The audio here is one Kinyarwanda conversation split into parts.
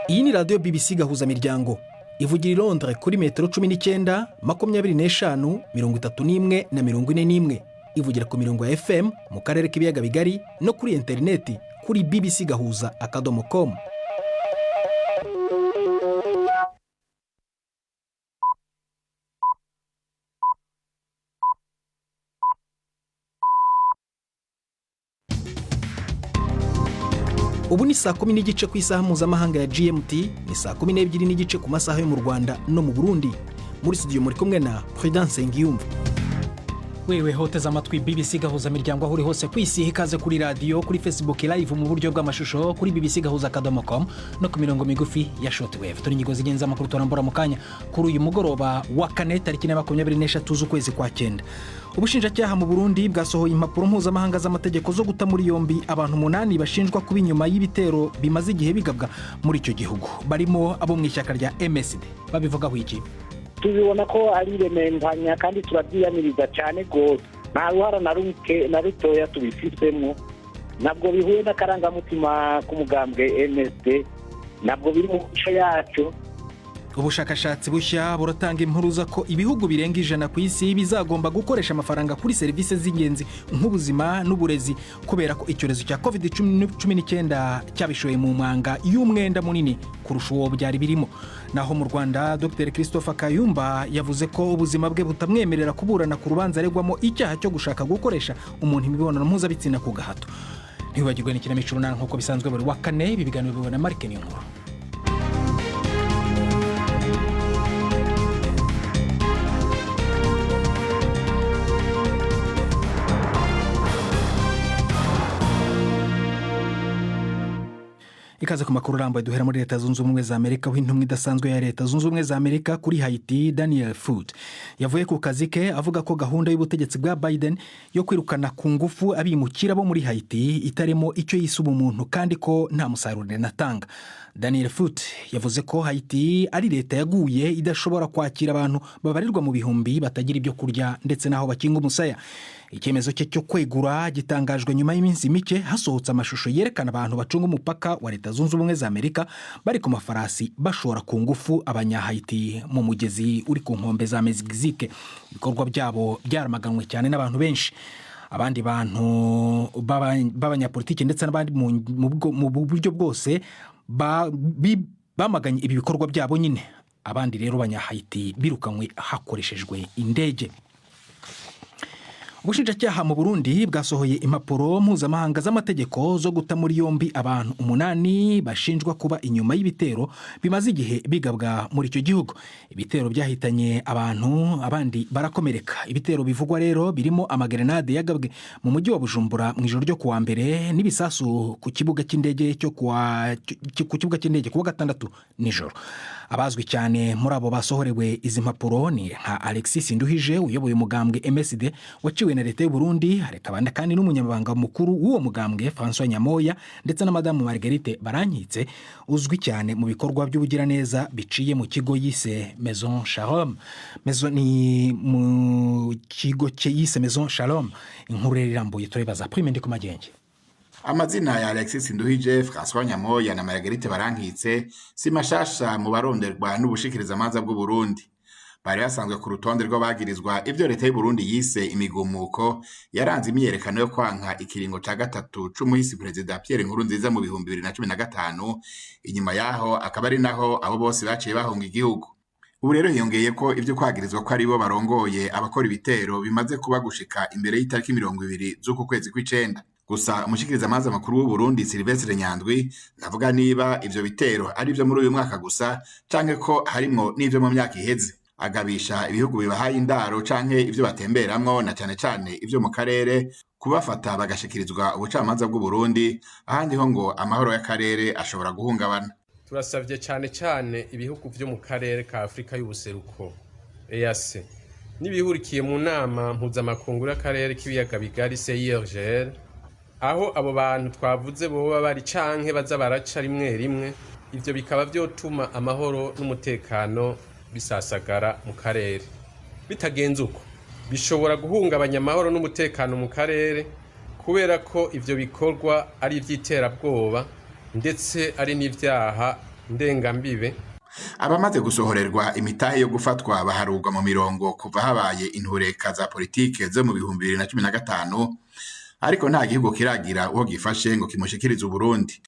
Iyi ni radio BBC Gahuza miryango. Ivugira i Londres kuri metero 19, 25, 31 na 41. Ivugira ku mirongo ya FM mu karere k'ibiyaga bigari no kuri interineti kuri bbcgahuza.com. Ubu ni saa 10 n'igice ku isaha mpuzamahanga ya GMT, ni saa 12 n'igice ku masaha yo mu Rwanda no mu Burundi. Muri studio muri kumwe na Prudence Ngiyumva. Wewe hoteza amatwi BBC Gahuza miryango aho uri hose ku isi, ikaze kuri radio, kuri Facebook live mu buryo bw'amashusho kuri bbcgahuza.com no ku mirongo migufi ya shortwave. Turi nyigo zigenza amakuru turambura mu kanya kuri uyu mugoroba wa kane tariki 23 z'ukwezi kwa 9. Ubushinjacyaha mu Burundi bwasohoye impapuro mpuzamahanga z'amategeko zo guta muri yombi abantu 8 bashinjwa kuba inyuma y'ibitero bimaze igihe bigabwa muri icyo gihugu, barimo abo mu ishyaka rya MSD. Babivugaho iki? Tubibona ko ari rementanya kandi turabyiyamiriza cyane gose, nta ruhara na rutoya tubifitemo, nabwo bihuye n'akarangamutima k'umugambwe MSD, nabwo biri mu mico yacu. Ubushakashatsi bushya buratanga impuruza ko ibihugu birenga 100 ku isi bizagomba gukoresha amafaranga kuri serivisi z'ingenzi nk'ubuzima n'uburezi, kubera ko icyorezo cya COVID-19 cyabishoye mu mwanga y'umwenda munini kurusha uwo byari birimo. Naho mu Rwanda Dr. Kayumba yavuze ko ubuzima bwe butamwemerera kuburana ku rubanza aregwamo icyaha cyo gushaka gukoresha umuntu imibonano mpuzabitsina ku gahato. Ntibagirwe n'ikinamico runaka nk'uko bisanzwe buri wa kane. Ibi biganiro bibona Marike Nkuru. Ikaze ku makuru rambaye duhera muri Leta Zunze Ubumwe za Amerika, aho intumwa idasanzwe ya Leta Zunze Ubumwe za Amerika kuri Haiti Daniel Foot yavuye ku kazi ke avuga ko gahunda y'ubutegetsi bwa Biden yo kwirukana ku ngufu abimukira bo muri Haiti itarimo icyo yisuba umuntu kandi ko nta musaruro natanga. Daniel Foot yavuze ko Haiti ari leta yaguye idashobora kwakira abantu babarirwa mu bihumbi batagira ibyo kurya ndetse naho bakinga umusaya. Icyemezo cye cyo kwegura gitangajwe nyuma y'iminsi mike hasohotse amashusho yerekana abantu bacunga umupaka wa Leta Zunze Ubumwe za Amerika bari ku mafarasi bashora ku ngufu abanya-Haiti mu mugezi uri ku nkombe za Mexique. Ibikorwa byabo byaramaganwe cyane n'abantu benshi. Abandi bantu b'abanyapolitiki ndetse n'abandi mu buryo bwose bamaganye ibi bikorwa byabo nyine. Abandi rero abanya-Haiti birukanywe hakoreshejwe indege. Ubushinjacyaha mu Burundi bwasohoye impapuro mpuzamahanga z'amategeko zo guta muri yombi abantu 8 bashinjwa kuba inyuma y'ibitero bimaze igihe bigabwa muri icyo gihugu. Ibitero byahitanye abantu, abandi barakomereka. Ibitero bivugwa rero birimo amagrenade yagabwe mu mujyi wa Bujumbura mu ijoro ryo kuwa mbere n'ibisasu ku kibuga cy'indege cyo kuwa gatandatu nijoro. Abazwi cyane muri abo basohorewe izi mpapuro ni nka Alexis Nduhije uyoboye umugambwe MSD waciwe na Leta y'u Burundi, harekabanda kandi n'umunyamabanga mukuru w'uwo mugambwe François Nyamoya ndetse na Madame Marguerite Barankitse uzwi cyane mu bikorwa by'ubugiraneza biciye mu kigo yise Maison Shalom. Ni mu kigo yise Maison Shalom. Inkuru irambuye turibaza Prime ndi ku magenge. Amazina ya Alexis Nduhije, François Nyamoya na Marguerite Barankitse si mashasha mu baronderwa n'ubushikirizamanza bw'u Burundi. Bari basanzwe ku rutonde rw'abagirizwa ibyo Leta y'u Burundi yise imigumuko yaranze imyerekano yo kwanka ikiringo ca gatatu c'umuhisi Perezida Pierre Nkurunziza mu 2015. Inyuma yaho akaba ari naho abo bose baciye bahunga igihugu. Ubu rero hiyongeye ko ibyo kwagirizwa ko ari bo barongoye abakora ibitero bimaze kuba gushika imbere y'itariki 20 z'uku kwezi kw'icenda. Gusa umushikirizamanza makuru w'u Burundi Sylvestre Nyandwi navuga niba ivyo bitero ari byo muri uyu mwaka gusa canke ko harimo n'ivyo mu myaka iheze. Agabisha ibihugu bibahaye indaro canke ivyo batemberamwo na cyane ivyo mu karere kubafata bagashikirizwa ubucamanza bw'u Burundi, ahandi ho ngo amahoro y'akarere ashobora guhungabana. Turasavye cyane ibihugu byo mu karere ka Afrika y'ubuseruko EAC nibihurikiye mu nama mpuzamakungu y'akarere k'ibiyaga bigari CIRGL, aho abo bantu twavuze boba bari canke baza baraca rimwe ivyo bikaba byotuma amahoro n'umutekano bisasagara mu karere. Bitagenze uko bishobora guhungabanya amahoro n'umutekano mu karere, kubera ko ivyo bikorwa ari ivy'iterabwoba ndetse ari n'ivyaha ndengambibe. Abamaze gusohorerwa imitahe yo gufatwa baharurwa mu mirongo kuva habaye intureka za politike zo mu 2015, ariko nta gihugu kiragira uwo gifashe ngo kimushikirize Uburundi.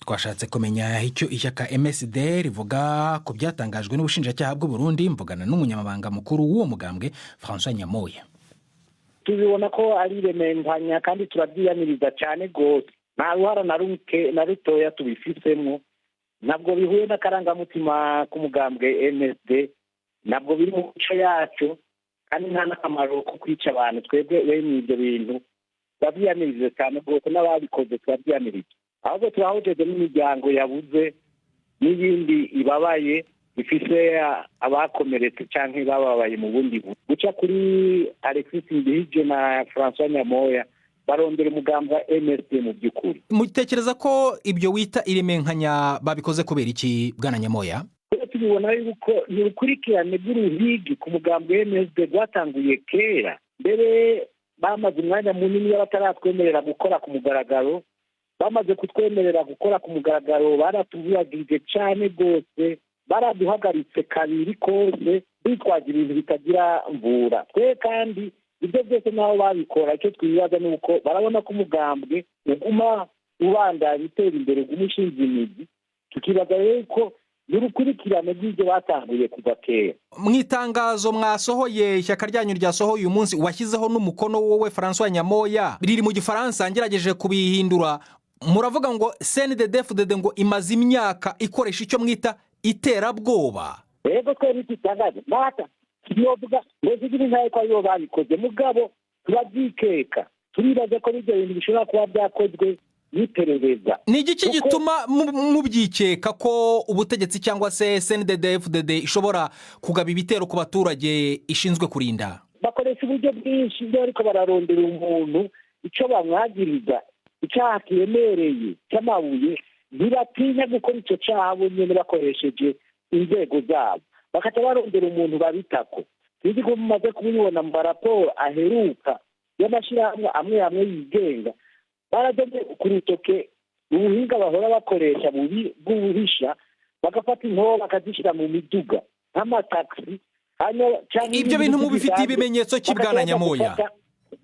Twashatse kumenya icyo ishyaka MSD rivuga ku byatangajwe n'ubushinjacyaha bw'u Burundi, mvugana n'umunyamabanga mukuru w'uwo mugambwe François Nyamoya. Tubibona ko ari rementanya kandi turabyiyaniriza cyane gose, nta ruhara na rutoya tubifisemo, nabwo bihuye n'akarangamutima k'umugambwe MSD, nabwo biri mu mico yacu kandi nta n'akamaro ko kwica abantu. Twebwe bene ibyo bintu turabyiyaniriza cyane gose, n'ababikoze turabyiyaniriza, ahubwo turahojeje n'imiryango yabuze n'ibindi ibabaye bifise abakomeretse canke bababaye mu bundi guca kuri Alexis Ndihije na François Nyamoya barondera umugambi wa MSD mu by'ukuri. Mutekereza ko ibyo wita iremenkanya babikoze kubera iki, bwana Nyamoya? Tubibona yuko ni urukurikirane rw'uruhigi ku mugambi wa MSD rwatanguye kera, mbere bamaze umwanya munini bataratwemerera gukora ku mugaragaro. Bamaze kutwemerera gukora ku mugaragaro baratubwiragije cyane rwose, baraduhagaritse kabiri kose bitwaje ibintu bitagira mvura. Twe kandi ibyo byose naho babikora, icyo twibaza ni uko barabona ko umugambwe uguma ubandanya utera imbere umushinzi imizi, tukibaza rero ko n'urukurikirane rw'ibyo batanguye kuva kera. Mwitangazo mwasohoye, ishyaka ryanyu ryasohoye uyu munsi, washyizeho n'umukono wowe François Nyamoya, riri mu Gifaransa, ngerageje kubihindura. Muravuga ngo CNDD-FDD ngo imaze imyaka ikoresha icyo mwita iterabwoba. Yego twe ntitangaje mata kiyovuga ngo zigiri ntaye ko aribo babikoze, mugabo turabyikeka, turibaza ko ibyo bintu bishobora kuba byakozwe n'iperereza. Ni igiki gituma mubyikeka ko ubutegetsi cyangwa se CNDD-FDD ishobora kugaba ibitero ku baturage ishinzwe kurinda? Bakoresha uburyo bwinshi byo ariko bararondera umuntu icyo bamwagiriza icyaha kiremereye cy'amabuye, ntibatinya gukora icyo cyaha nyine bakoresheje inzego zabo, bakaca barondera umuntu babitako. Tuzi ko mumaze kubibona mu maraporo aheruka y'amashyirahamwe amwe amwe yigenga, barajya ku rutoke ubuhinga bahora bakoresha bw'ubuhisha, bagafata inkoho bakazishyira mu miduga nk'amataxi. Ibyo bintu mubifitiye ibimenyetso cy'ibwana Nyamoya?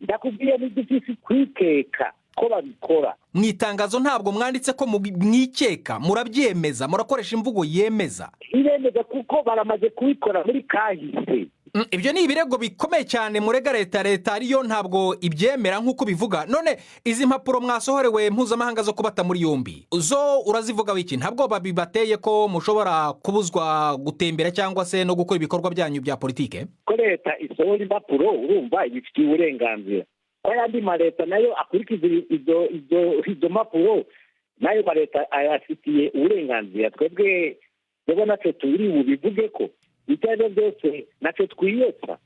Ndakubwiye n'igifisi kwikeka ko babikora. Mwitangazo ntabwo mwanditse ko mwikeka, murabyemeza, murakoresha imvugo yemeza. Iremeza kuko baramaze kubikora muri kahise. Ibyo ni ibirego bikomeye cyane murega leta ariyo ntabwo ibyemera nk'uko bivuga. None izi mpapuro mwasohorewe mpuzamahanga zo kubata muri yombi, zo urazivuga wiki? Ntabwo babibateye ko mushobora kubuzwa gutembera cyangwa se no gukora ibikorwa byanyu bya politike? Ko leta isohora impapuro urumva ibifitiye uburenganzira, ko yandi maleta nayo akurikiza izo mpapuro, nayo maleta ayafitiye uburenganzira. Twebwe rero natwe turi bubivuge ko ibyo byose natwe twiyotsa.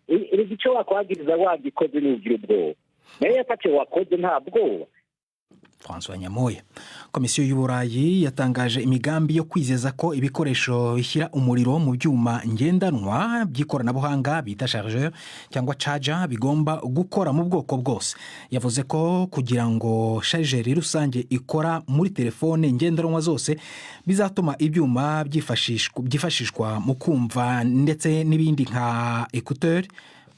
Icyo wakwagiriza wagikoze n'ugira ubwoba, nayo yafashe wakoze nta bwoba. François Nyamoya. Komisiyo y'Uburayi yatangaje imigambi yo kwizeza ko ibikoresho bishyira umuriro mu byuma ngendanwa by'ikoranabuhanga bita chargeur cyangwa charger bigomba gukora mu bwoko bwose. Yavuze ko kugira ngo chargeur rusange ikora muri telefone ngendanwa zose bizatuma ibyuma byifashishwa mu kumva ndetse n'ibindi nka écouteur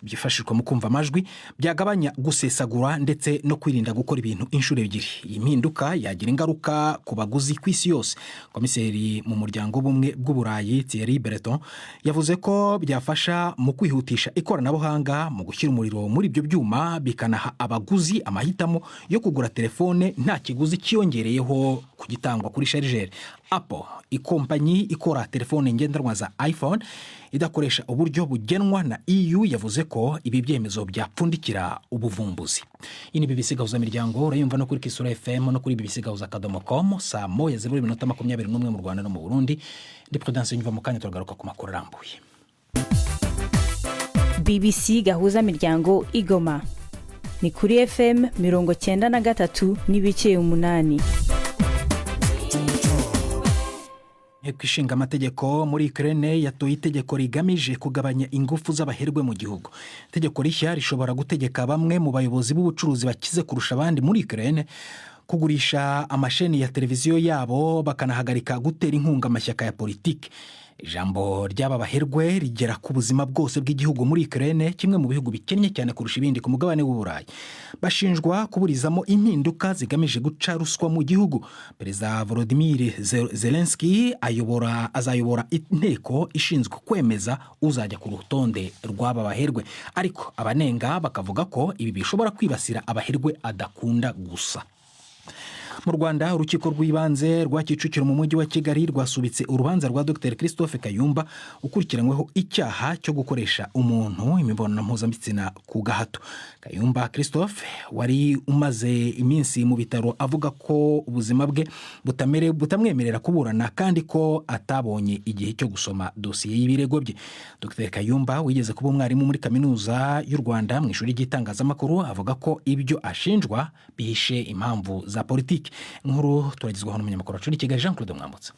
byifashishwa mu kumva amajwi byagabanya gusesagura ndetse no kwirinda gukora ibintu inshuro ebyiri. Iyi mpinduka yagira ingaruka ku baguzi ku isi yose. Komiseri mu muryango w'ubumwe bw'Uburayi Thierry Breton yavuze ko byafasha mu kwihutisha ikoranabuhanga mu gushyira umuriro muri ibyo byuma, bikanaha abaguzi amahitamo yo kugura telefone nta kiguzi cyiyongereyeho kugitangwa kuri chargeur. Apple, ikompanyi ikora telefone ngendanwa za iPhone idakoresha uburyo bugenwa na EU, yavuze ko ibi byemezo byapfundikira ubuvumbuzi. Iyi ni BBC Gahuza miryango, urayumva no kuri Kisura FM no kuri bbcgahuza.com. saa 1:21 mu Rwanda no mu Burundi. Ndi Prudence nyumva mu kanya turagaruka ku makuru arambuye. BBC Gahuza miryango Igoma ni kuri FM 93.8. Ishinga amategeko muri Ukraine yatoye itegeko rigamije kugabanya ingufu z'abaherwe mu gihugu. Itegeko rishya rishobora gutegeka bamwe mu bayobozi b'ubucuruzi bakize kurusha abandi muri Ukraine kugurisha amasheni ya televiziyo yabo bakanahagarika gutera inkunga amashyaka ya politiki. Ijambo ry'aba baherwe rigera ku buzima bwose bw'igihugu muri Ukraine, kimwe mu bihugu bikennye cyane kurusha ibindi ku mugabane w'Uburayi. Bashinjwa kuburizamo impinduka zigamije guca ruswa mu gihugu. Perezida Volodymyr Zelensky azayobora inteko ishinzwe kwemeza uzajya ku rutonde rw'aba baherwe, ariko abanenga bakavuga ko ibi bishobora kwibasira abaherwe adakunda gusa. Mu Rwanda, urukiko rw'ibanze rwa Kicukiro mu mujyi wa Kigali rwasubitse urubanza rwa Dr Christophe Kayumba ukurikiranyweho icyaha cyo gukoresha umuntu imibonano mpuzabitsina ku gahato. Kayumba Christophe wari umaze iminsi mu bitaro avuga ko ubuzima bwe butamwemerera kuburana kandi ko atabonye igihe cyo gusoma dosiye y'ibirego bye. Dr Kayumba wigeze kuba umwarimu muri kaminuza y'u Rwanda mu ishuri ry'itangazamakuru avuga ko ibyo ashinjwa bihishe impamvu za politiki. Nkuru turagizwaho n'umunyamakuru wacu Kigali Jean Claude Mwambutsa.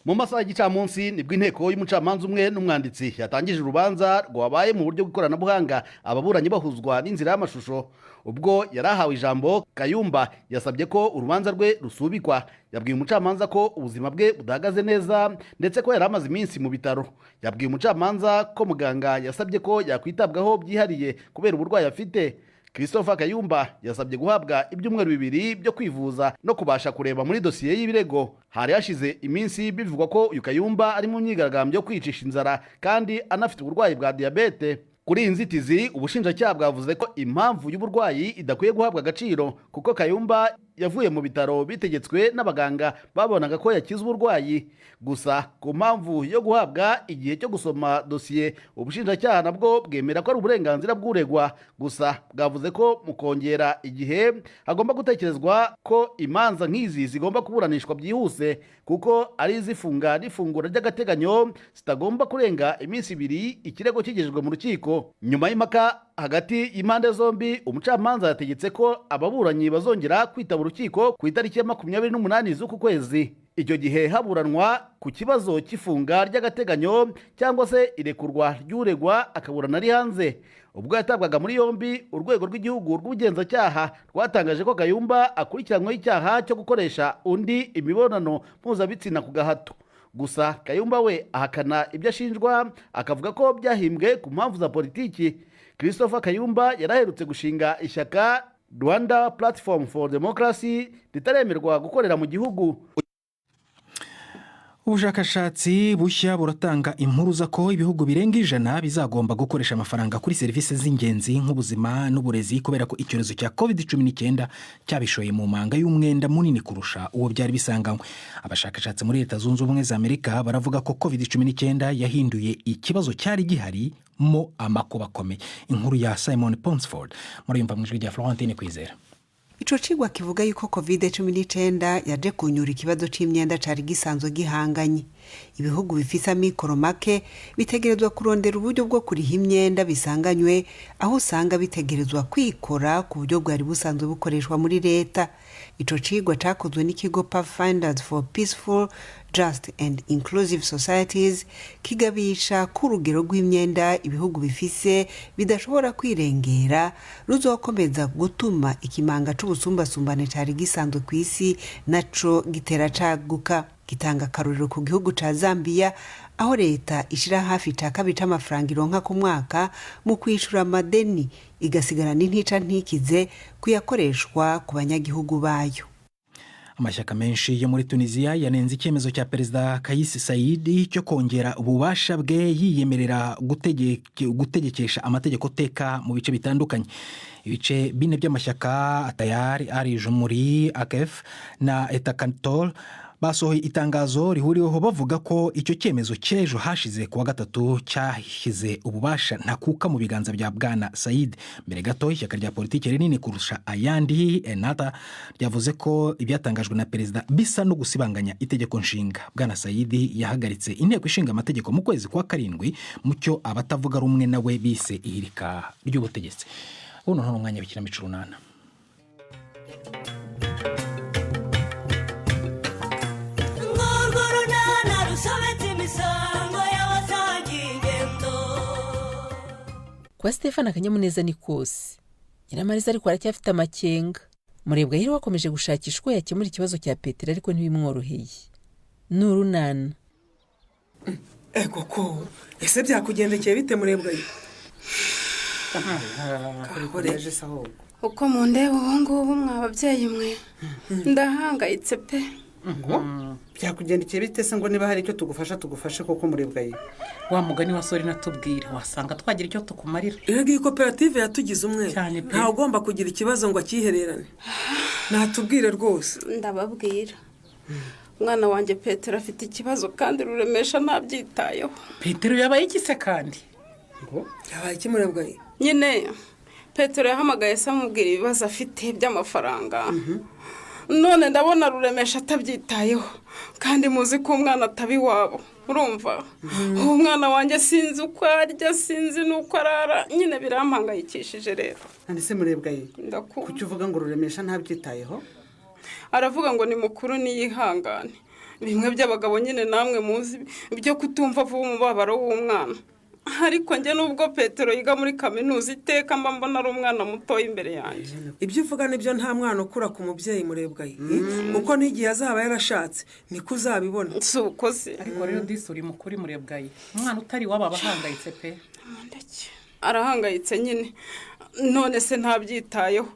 Mu masaha y'igicamunsi nibwo inteko y'umucamanza umwe n'umwanditsi yatangije urubanza rwabaye mu buryo bw'ikoranabuhanga, ababuranyi bahuzwa n'inzira y'amashusho. Ubwo yarahawe ijambo, Kayumba yasabye ko urubanza rwe rusubikwa. Yabwiye umucamanza ko ubuzima bwe budahagaze neza ndetse ko yari amaze iminsi mu bitaro. Yabwiye umucamanza ko muganga yasabye ko yakwitabwaho byihariye kubera uburwayi afite. Christophe Kayumba yasabye guhabwa ibyumweru 2 byo kwivuza no kubasha kureba muri dosiye y'ibirego. Hari hashize iminsi bivugwa ko uyu Kayumba ari mu myigaragambyo yo kwicisha inzara kandi anafite uburwayi bwa diabete. Kuri iyi nzitizi, ubushinjacyaha bwavuze ko impamvu y'uburwayi idakwiye guhabwa agaciro kuko Kayumba yavuye mu bitaro bitegetswe n'abaganga babonaga ko yakize uburwayi. Gusa ku mpamvu yo guhabwa igihe cyo gusoma dosiye, ubushinjacyaha nabwo bwemera ko ari uburenganzira bw'uregwa. Gusa bwavuze ko mu kongera igihe hagomba gutekerezwa ko imanza nk'izi zigomba kuburanishwa byihuse kuko ari izifunga n'ifungura ry'agateganyo zitagomba kurenga iminsi 2 ikirego kigejejwe mu rukiko. Nyuma y'impaka hagati y'impande zombi, umucamanza yategetse ko ababuranyi bazongera kwitaba urukiko ku itariki ya 28 z'uku kwezi. Icyo gihe haburanwa ku kibazo cy'ifunga ry'agateganyo cyangwa se irekurwa ry'uregwa akaburana ari hanze. Ubwo yatabwaga muri yombi, urwego rw'igihugu rw'ubugenzacyaha rwatangaje ko Kayumba akurikiranyweho icyaha cyo gukoresha undi imibonano mpuzabitsina ku gahato. Gusa Kayumba we ahakana ibyo ashinjwa, akavuga ko byahimbwe ku mpamvu za politiki. Christophe Kayumba yaraherutse gushinga ishyaka Rwanda Platform for Democracy ritaremerwa gukorera mu gihugu. Ubushakashatsi bushya buratanga impuruza ko ibihugu birenga 100 bizagomba gukoresha amafaranga kuri serivisi z'ingenzi nk'ubuzima n'uburezi kubera ko icyorezo cya COVID-19 cyabishoye mu manga y'umwenda munini kurusha uwo byari bisanganywe. Abashakashatsi muri Leta Zunze Ubumwe za Amerika baravuga ko COVID-19 yahinduye ikibazo cyari gihari mo amakuba akomeye. Inkuru ya Simon Ponsford muri yumva mu ijwi rya Florentine Kwizera. Ico cigwa kivuga yuko COVID-19 yaje kunyura ikibazo c'imyenda cari gisanzwe gihanganye. Ibihugu bifise amikoro make bitegerezwa kurondera uburyo bwo kuriha imyenda bisanganywe, aho usanga bitegerezwa kwikora ku buryo bwari busanzwe bukoreshwa muri leta. Ico cigwa cakozwe n'ikigo Pathfinders for Peaceful, Just and Inclusive Societies kigabisha ku rugero rw'imyenda ibihugu bifise bidashobora kwirengera ruzokomeza gutuma ikimanga c'ubusumbasumbane cari gisanzwe ku isi naco gitera caguka. Gitanga akaruriro ku gihugu ca Zambia, aho leta ishira hafi ca 2 amafaranga ironka ku mwaka mu kwishura amadeni igasigara n'intica ntikize kuyakoreshwa ku banyagihugu bayo. Amashyaka menshi yo muri Tunisia yanenze icyemezo cya Perezida Kais Saied cyo kongera ububasha bwe yiyemerera gutegekesha amategeko teka mu bice bitandukanye. Ibice 4 by'amashyaka atayari ari Jumhuri, AKF na Etakantor basohoye itangazo rihuriweho bavuga ko icyo cyemezo cy'ejo hashize kuwa 3 cyashyize ububasha ntakuka mu biganza bya Bwana Saied. Mbere gato ishyaka rya politiki rinini kurusha ayandi Enata ryavuze ko ibyatangajwe na perezida bisa no gusibanganya itegeko nshinga. Bwana Saied yahagaritse inteko ishinga amategeko mu kwezi kwa 7 mucyo abatavuga rumwe nawe bise ihirika ry'ubutegetsi. Uno none umwanya bikiramico runana. Kwa Stefana akanyamuneza ni kose. Nyiramariza ariko aracyafite amakenga. Murebwa yari wakomeje gushakisha uko yakemura ikibazo cya Petero ariko ntibimworoheye. N'urunana. Ego ko ese byakugendekeye bite Murebwa? Kakoreje saho. Uko mundeba ubu ngubu mwababyeyi mwe ndahangayitse pe. Ngo byakugendekeye bite se ngo niba hari icyo tugufashe koko Murebwa? Wa mugani wa sori natubwira wasanga twagira icyo tukumarira. Erega iyi koperative yatugize umwe nta ugomba kugira ikibazo ngo akihererane. Natubwire rwose. Ndababwira. Mwana wanjye Petero afite ikibazo kandi ruremesha ntabyitayeho. Petero yabaye iki se kandi? Ngo yabaye iki Murebwa? Nyine Petero yahamagaye se amubwira ibibazo afite by'amafaranga. None ndabona ruremesha atabyitayeho kandi muzi ko umwana atabi wabo. Urumva? Umwana wanjye sinzi uko arya sinzi nuko arara nyine birampangayikishije rero. Kandi se Murebwa Ndakubona. kuki uvuga ngo ruremesha ntabyitayeho? Aravuga ngo ni mukuru niyihangane. Bimwe by'abagabo nyine namwe muzi ibyo kutumva vuba umubabaro w'umwana. Ariko njye nubwo Petero yiga muri kaminuza iteka mba mbona ari umwana muto imbere yanjye. Ibyo uvuga nibyo nta mwana ukura ku mubyeyi Murebwa. Kuko n'igihe azaba yarashatse niko uzabibona. Suko se. Ariko rero disuri mukuri Murebwa. Umwana utari waba bahangayitse pe. Arahangayitse nyine. None se ntabyitayeho.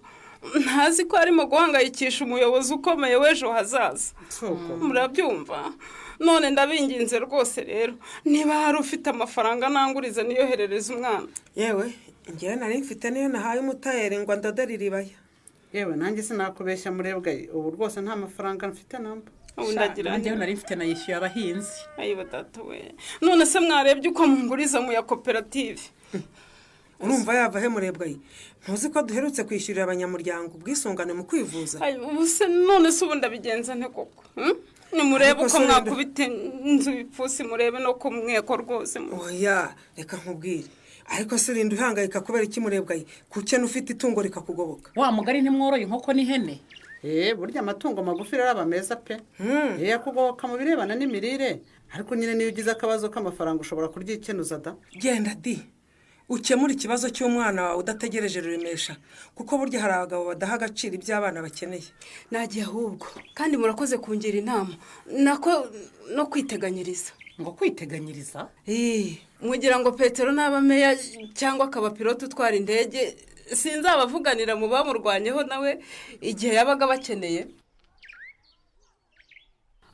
Ntazi ko arimo guhangayikisha umuyobozi ukomeye w'ejo hazaza. Murabyumva? None ndabinginze rwose rero niba hari ufite amafaranga nangurize niyoherereza umwana. Yewe ngiye nari mfite niyo nahaye umutayeri ngo ndadariribaya. Yewe nanjye sinakubeshya Murebwa ubu rwose nta mafaranga mfite namba. Ubu ndagira njye nari mfite nayishyuye abahinzi. Ayiba data we. None se mwarebye uko munguriza mu ya koperative. Urumva yava he Murebwa? Ntuzi ko duherutse kwishyurira abanyamuryango ubwisungane mu kwivuza? Ubu se none se ubu ndabigenza nte koko? Nimurebe uko mwakubite inzu ipfusi murebe no ko mweko rwose. Oya reka nkubwire. Ariko se rinda uhangayika kubera iki Murebwa? Kuki ufite itungo rikakugoboka? Wa mugari ntimworoye inkoko n'ihene. Burya amatungo magufi raba meza pe. Yakugoboka mu birebana n'imirire. Ariko nyine niyo ugize akabazo k'amafaranga ushobora kuryikenuza da. Genda di. Ukemura ikibazo cy'umwana wawe udategereje ruremesha kuko burya hari abagabo badaha agaciro iby'abana bakeneye. Nagiye ahubwo kandi murakoze kungira inama nako no kwiteganyiriza. Ngo kwiteganyiriza? Mugira ngo Petero naba meya cyangwa akaba pilote utwara indege sinzabavuganira mu bamurwanyeho nawe igihe yabaga bakeneye.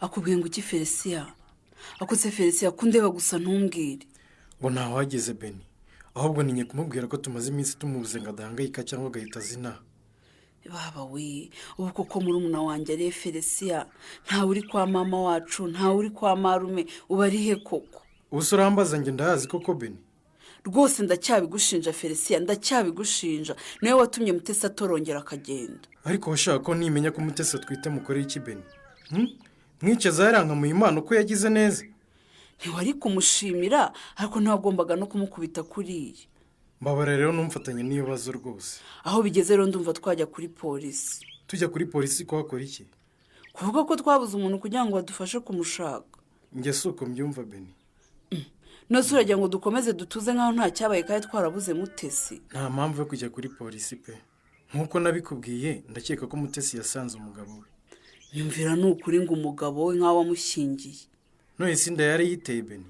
Akubwiye ngo iki Felicia? Akuze Felicia kundeba gusa ntumbwire. Ngo ntawageze Beni. Ahubwo ninye kumubwira ko tumaze iminsi tumubuze ngo adahangayika cyangwa agahita azina. Baba we, ubu koko murumuna wanjye ari Felicia, ntawe uri kwa mama wacu, ntawe uri kwa marume, uba ari he koko? Ubuse urambaza njye ndahazi koko Beni. Rwose ndacyabigushinja Felicia, ndacyabigushinja. Nawe watumye Mutesi atorongera akagenda. Ariko washaka ko nimenya ko Mutesi twite mukore iki Beni? Mwicaza yarankamuye Imana uko yagize neza. Ntiwari kumushimira ariko ntagombaga no kumukubita kuriye. Mbabara rero numfatanye n'ibibazo rwose. Aho bigeze rero ndumva twajya kuri polisi. Tujya kuri polisi ko hakora iki? Kuvuga ko twabuze umuntu kugira ngo badufashe kumushaka. Nge suko mbyumva Beni. Nose uragira ngo dukomeze dutuze nkaho nta cyabaye kandi twarabuze Mutesi. Nta mpamvu yo kujya kuri polisi pe. Nkuko nabikubwiye ndakeka ko Mutesi yasanze umugabo we. Yumvira n'ukuri ngo umugabo we nkaho wamushyingiye. None sinda yari yiteye Beni.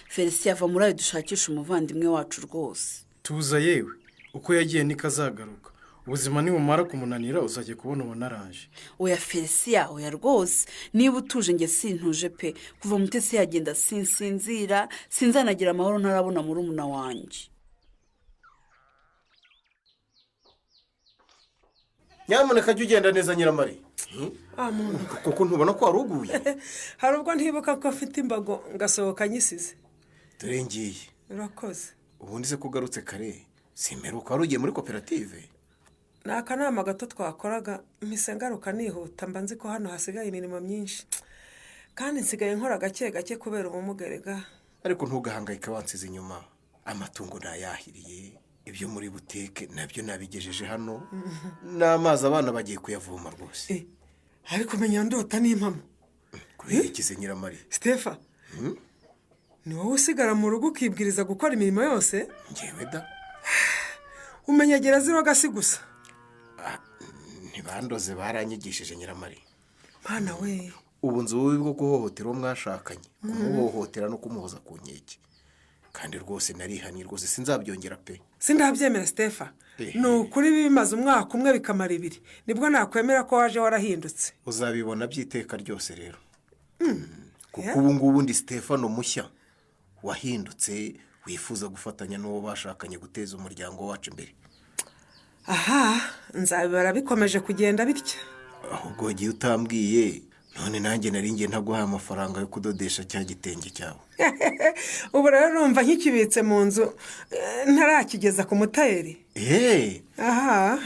Felicia ava muri ayo dushakisha umuvandimwe wacu rwose. Tuza yewe uko yagiye nikazagaruka. Ubuzima ni bumara kumunanira uzajye kubona ubonaraje. Oya Felicia oya rwose niba utuje nge sintuje pe kuva Mutesi yagenda sinzira sinzanagira amahoro ntarabona murumuna wanjye. Nyamuneka jya ugenda neza Nyiramari. Kuko ntubona ko waruguye. Hari ubwo ntibuka ko afite imbago ngasohoka nyisize. Dore ngiye. Urakoze. Ubundi se kugarutse kare simperuka warugiye muri koperative. Ni akanama gato twakoraga mpise ngaruka nihuta mba nzi ko hano hasigaye imirimo myinshi kandi nsigaye nkora gake kubera ubumugerega. Ariko ntugahangayike wansize inyuma. Amatungo nayahiriye. Ibyo muri buteke nabyo nabigejeje hano. N'amazi abana bagiye kuyavoma rwose. Ariko menya ndota n'impamo. Kubikize Nyiramari. Stefa. Ni wowe usigara mu rugo ukibwiriza gukora imirimo yose? Ngewe da. Umenya gereza irogasi gusa. bandoze baranyigishije Nyiramari. Mwana we. Ubu nzi ububi bwo guhohotera uwo mwashakanye, kumuhohotera no kumuhoza ku nkeke. Kandi rwose narihaniye rwose sinzabyongera pe. Sindabyemera Stefa. Ni ukuri bimaze umwaka umwe bikamara 2 nibwo nakwemera ko waje warahindutse. Uzabibona byiteka ryose rero. Kuko ubu ngubu ndi Stefano mushya wahindutse wifuza gufatanya n'uwo bashakanye guteza umuryango wacu imbere. Aha, nzabibara bikomeje kugenda bitya. Ahubwo giye utambwiye none nanjye naringiye ntaguha amafaranga yo kudodesha cya gitenge cyawe. Ubu rero numva nkikibitse mu nzu ntarakigeza ku mutayeri. Aha.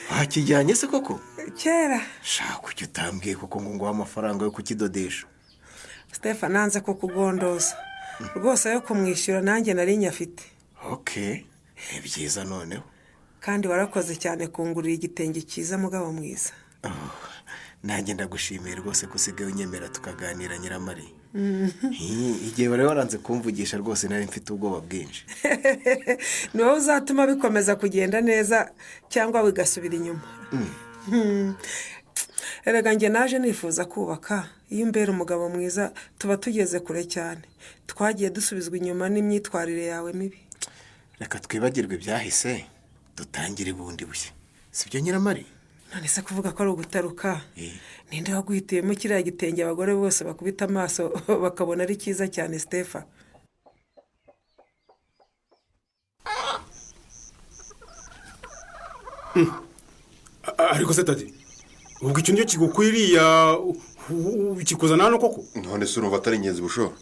Hakijyanye se koko? Kera. Shaka ujye utambwiye kuko ngo nguha amafaranga yo kukidodesha. Stefa nanze kukugondoza. Rwose yo kumwishyura nanjye nari nyafite. Okay. Byiza noneho. Kandi warakoze cyane kungurira igitenge cyiza mugabo mwiza. Nanjye ndagushimiye rwose kusigaye unyemera tukaganira Nyiramari. Igihe bari waranze kumvugisha rwose nari mfite ubwoba bwinshi. Ni wowe uzatuma bikomeza kugenda neza cyangwa bigasubira inyuma. Erega njye naje nifuza kubaka iyo mbere umugabo mwiza tuba tugeze kure cyane. Twagiye dusubizwa inyuma n'imyitwarire yawe mibi. Reka twibagirwe byahise dutangire bundi bushya. Sibyo Nyiramari? None se kuvuga ko ari ugutaruka. Ninde waguhitiyemo kiriya gitenge abagore bose bakubita amaso bakabona ari cyiza cyane Stefa? Ariko se tadi ubwo icyo nicyo kigukwiriya ukikuzana hano koko? None se urumva atari ingenzi busho?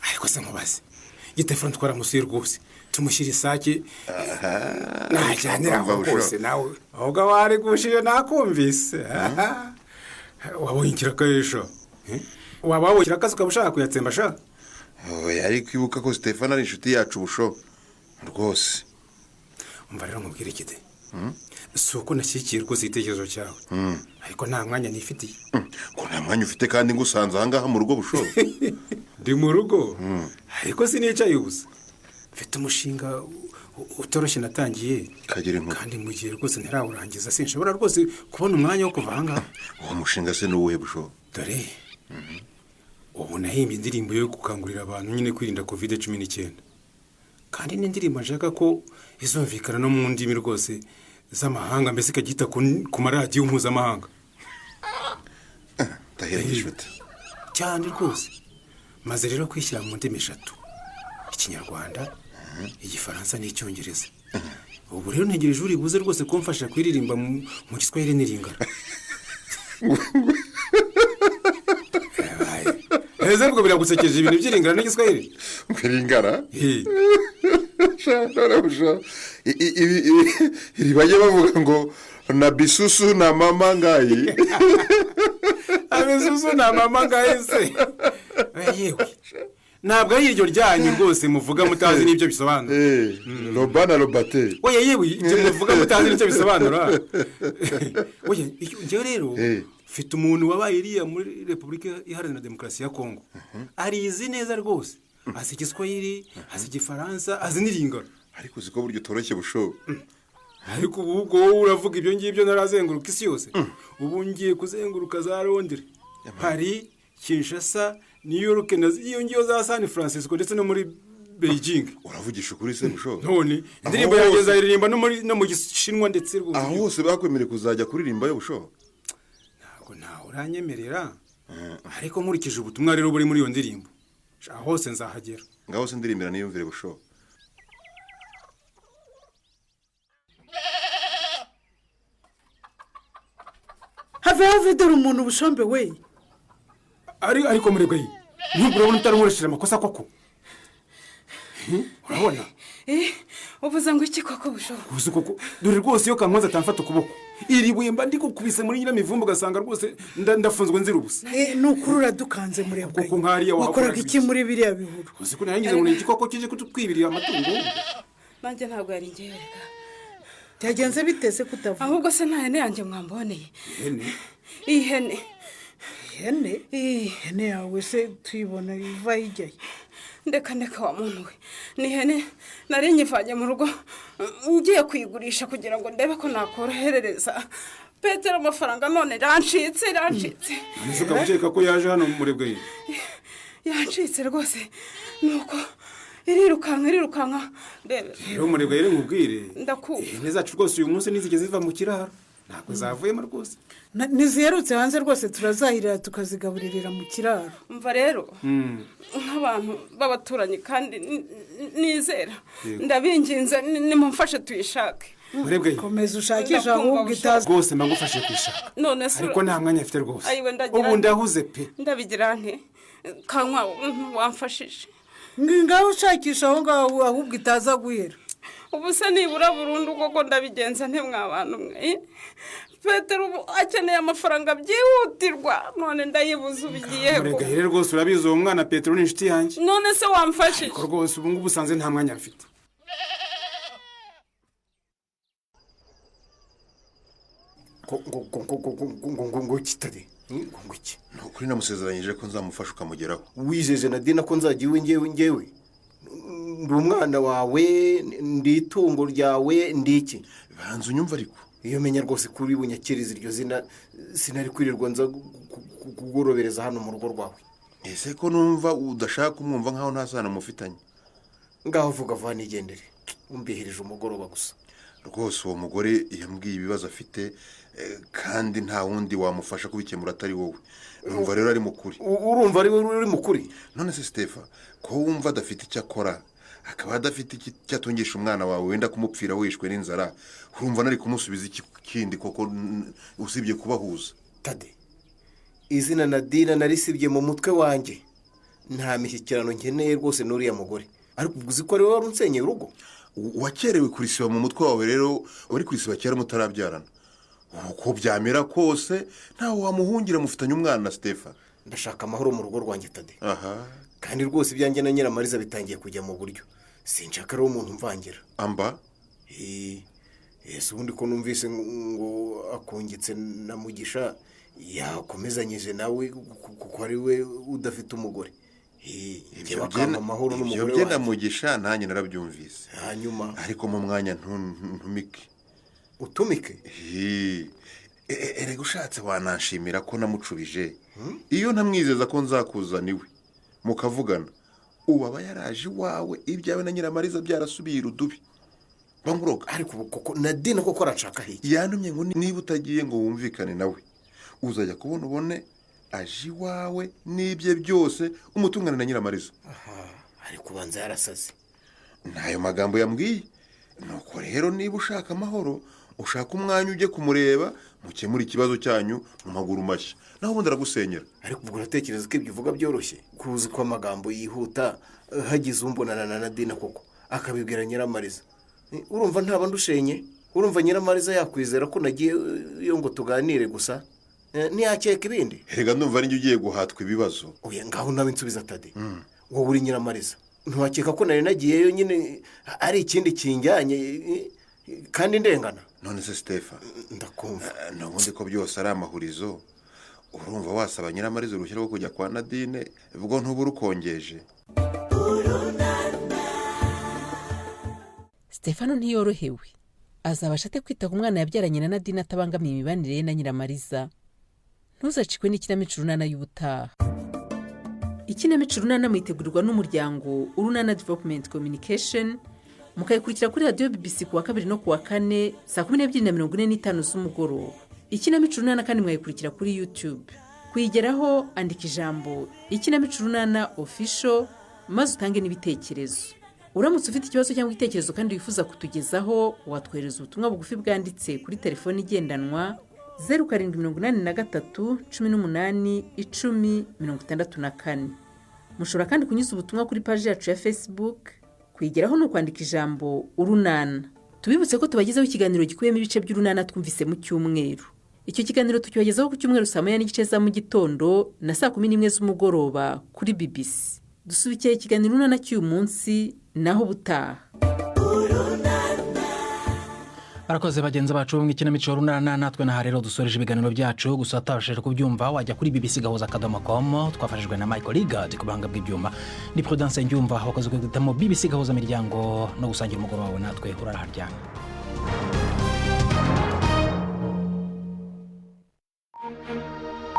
Ariko se nkubaze igitefone twaramusuye rwose tumushyira isake najyanira aho rwose nawe ahubwo wari gushije nakumvise. Wabonye ikirakarisho wababonye ikirakazi ukaba ushaka kuyatsemba sha? Yari kwibuka ko Stefano ari inshuti yacu busho rwose. Umva rero nkubwire ikide si uko nashyigikiye rwose igitekerezo cyawe ariko nta mwanya nifitiye. Ko nta mwanya ufite kandi ngusanze ahangaha mu rugo busho? Ndi mu rugo ariko sinicaye ubusa mfite umushinga utoroshye natangiye kandi mu gihe rwose ntarawurangiza sinshobora rwose kubona umwanya wo kuva ahangaha. Uwo mushinga se n'uwuhe busho? Dore ubu nahimbye indirimbo yo gukangurira abantu nyine kwirinda COVID-19 kandi n'indirimbo nshaka ko izumvikana no mu ndimi rwose z'amahanga mbese ikagita ku maradiyo mpuzamahanga. Ndahiragije ute cyane rwose maze rero kwishyira mu ndimi 3: Ikinyarwanda, Igifaransa n'Icyongereza. Ubu rero ntegereje uri buze rwose kumfasha kwiririmba mu Giswahili n'Iringara. Ese ubwo biragusekeje ibintu by'Iringara n'Igiswahili? Iringara? Shara busho. Iri baje bavuga ngo Nabi susu na mama ngayi. Abisusu na mama ngayi se. Yewe. Ntabwo ari iryo ryanyu rwose muvuga mutazi n'ibyo bisobanura. Robana robate. Oya yewe ibyo muvuga mutazi n'icyo bisobanura. Oya njye rero mfite umuntu wabaye iriya muri Repubulika Iharanira Demokarasi ya Kongo. Arizi neza rwose. Azi Igiswahili, azi Igifaransa, azi n'Iringara. Ariko uziko buryo toroshye busho. Ariko ubwo wowe uravuga ibyo ngibyo narazenguruka isi yose. Ubu ngiye kuzenguruka za Londres, Paris, Kinshasa, New York iyo ngiyo za San Francisco ndetse no muri Beijing. Uravugisha ukuri se busho? None indirimbo yageza iririmba no mu Gishinwa ndetse rwose. Aho hose bakwemereye kuzajya kuririmba yo busho? Ntabwo nawe uranyemerera. Ariko nkurikije ubutumwa rero buri muri iyo ndirimbo. Hose nzahagera. Ngaho se ndirimbira niyumvire busho. Have dore umuntu bushombe we. Ariko murebwa yi. Nubwo urabona utaruhoreshera amakosa koko. Urabona? Uvuze ngo iki koko busho? Uzi koko dore rwose iyo kankoza atamfata ukuboko. Iri buye mba ndi kukubise muri nyiramivumba gasanga rwose ndafunzwe nzira ubusa. Nukurura dukanze murebwa. Koko nkariya wakoraga iki muri biriya bihuru? Uzi ko narangize ngo igikoko kije kutwibirira amatungo. Nanjye ntabwo yari ngiye rega. Byagenze biteze kutavuga. Ahubwo se nta hene yanjye mwamboneye. Ihene. Ihene yawe se tuyibona iva ijyaye. Ndeka wa muntu we. Ni hene nari nyivanye mu rugo ngiye kuyigurisha kugira ngo ndebe ko nakorohereza petero amafaranga none rancitse nise ukabukeka ko yaje hano mu Murebwe yancitse rwose nuko irirukanka ndebe rero Murebwe rero nkubwire ndakuba ihene zacu rwose uyu munsi nizigeze ziva mu kiraro ntabwo zavuyemo rwose ntiziherutse hanze rwose turazahirira tukazigaburirira mu kiraro mva rero nk'abantu b'abaturanyi kandi nizera ndabinginze nimumfashe tuyishake Murebwe komeza ushakisha ahubwo itazi rwose mbagufashe kwishaka none se ariko nta mwanya afite rwose ubu ndahuze pe ndabigira nte kankwa wamfashije ngaho ushakisha aho ngaho ahubwo itaza guhera ubu se nibura burundu koko ndabigenza nte mwabantu mwe petero akeneye amafaranga byihutirwa none ndayibuze ubigiye ko Murebwe rwose urabizi uwo mwana Petero ni inshuti yanjye none se wamfashije rwose ubu ngubu usanze nta mwanya mfite ngo kitade ngo iki nukuri namusezeranyije ko nzamufasha ukamugeraho wijeje Nadine ko nzajya iwe ngewe ndi umwana wawe ndi itungo ryawe ndi iki banza unyumva ariko iyo menya rwose kuri bunyakiriza iryo zina sinari kwirirwa nza kugorobereza hano mu rugo rwawe ese ko numva udashaka kumwumva nkaho nta sano mufitanye ngaho vuga vuba nigendere umbihirije umugoroba gusa rwose uwo mugore yambwiye ibibazo afite kandi nta wundi wamufasha kubikemura atari wowe numva rero ari mukuri urumva ari wowe uri mukuri none se Stefa ko wumva adafite icyo akora akaba adafite icyo atungisha umwana wawe wenda kumupfira wishwe n'inzara urumva nari kumusubiza ikindi koko usibye kubahuza Tade izina Nadine narisibye mu mutwe wanjye nta mishyikirano nkeneye rwose n'uriya mugore ariko uzi ko ari wowe wari unsenyeye urugo wakerewe kurisiba mu mutwe wawe rero uri kurisiba kera mutarabyarana uko byamera kose ntawe wamuhungira mufitanye umwana Stefa ndashaka amahoro mu rugo rwanjye Tade kandi rwose ibyanjye na Nyiramariza bitangiye kujya mu buryo sinshaka rero umuntu mvangira amba ese ubundi ko numvise ngo akungitse na Mugisha yakomezanyije nawe kuko ari we udafite umugore ibyo byenda Mugisha nanjye narabyumvise hanyuma ariko mu mwanya ntumike utumike erega ushatse wananshimira ko namucubije iyo ntamwizeza ko nzakuzana iwe mukavugana ubu aba yaraje iwawe ibyawe na Nyiramariza byarasubiye irudubi banguroga ariko koko Nadine koko arashaka hiki yantumye ngo niba utagiye ngo wumvikane nawe uzajya kubona ubone aje iwawe n'ibye byose umutungane na Nyiramariza ariko ubanza yarasaze ntayo magambo yambwiye nuko rero niba ushaka amahoro ushaka umwanya ujye kumureba mukemura ikibazo cyanyu mu maguru mashya naho ubundi aragusenyera ariko ubwo uratekereza ko ibyo uvuga byoroshye kuzi ko amagambo yihuta hagize umbonana na Nadine koko akabibwira Nyiramariza urumva ntaba ndushenye urumva Nyiramariza yakwizera ko nagiye iyo ngo tuganire gusa ntiyakeka ibindi erega ndumva ari njye ugiye guhatwa ibibazo oya ngaho nawe nsubiza Tade wowe uri Nyiramariza ntiwakeka ko nari nagiyeyo nyine ari ikindi kinjyanye kandi ndengana none se Stefa ndakumva n'ubundi ko byose ari amahurizo urumva wasaba Nyiramariza uruhushya rwo kujya kwa Nadine ubwo ntubura ukongeje Stefano ntiyorohewe azabasha ate kwita ku mwana yabyaranye na Nadine atabangamiye imibanire ye na Nyiramariza ntuzacikwe n'ikinamico Urunana y'ubutaha ikinamico Urunana mwitegurirwa n'umuryango Urunana Development Communication mukayikurikira kuri radio BBC kuwa 2 no kuwa 4 saa 12:45 z'umugoroba ikinamico Urunana kandi mwayikurikira kuri YouTube kuyigeraho andika ijambo ikinamico Urunana official maze utange n'ibitekerezo uramutse ufite ikibazo cyangwa igitekerezo kandi wifuza kutugezaho watwohereza ubutumwa bugufi bwanditse kuri telefone igendanwa 0783 18 10 mushobora kandi kunyuza ubutumwa kuri page yacu ya Facebook kwigeraho no kwandika ijambo Urunana tubibutse ko tubagezaho ikiganiro gikuyemo ibice by'Urunana twumvise mu cyumweru icyo kiganiro tukibagezaho ku cyumweru saa 9:30 za mu gitondo na saa 11 z'umugoroba kuri BBC dusubikiye ikiganiro Urunana cy'uyu munsi naho butaha Barakoze bagenzi bacu mu ikinamico Urunana natwe na rero dusoreje ibiganiro byacu gusa atabashije kubyumva wajya kuri bbc.gahuza.com twafashijwe na Michael Ligard ku bahanga bw'ibyuma ni Prudence Njumva wakoze kwitamo BBC Gahuza miryango no gusangira umugoroba wawe natwe uraraharyana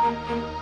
Thank you.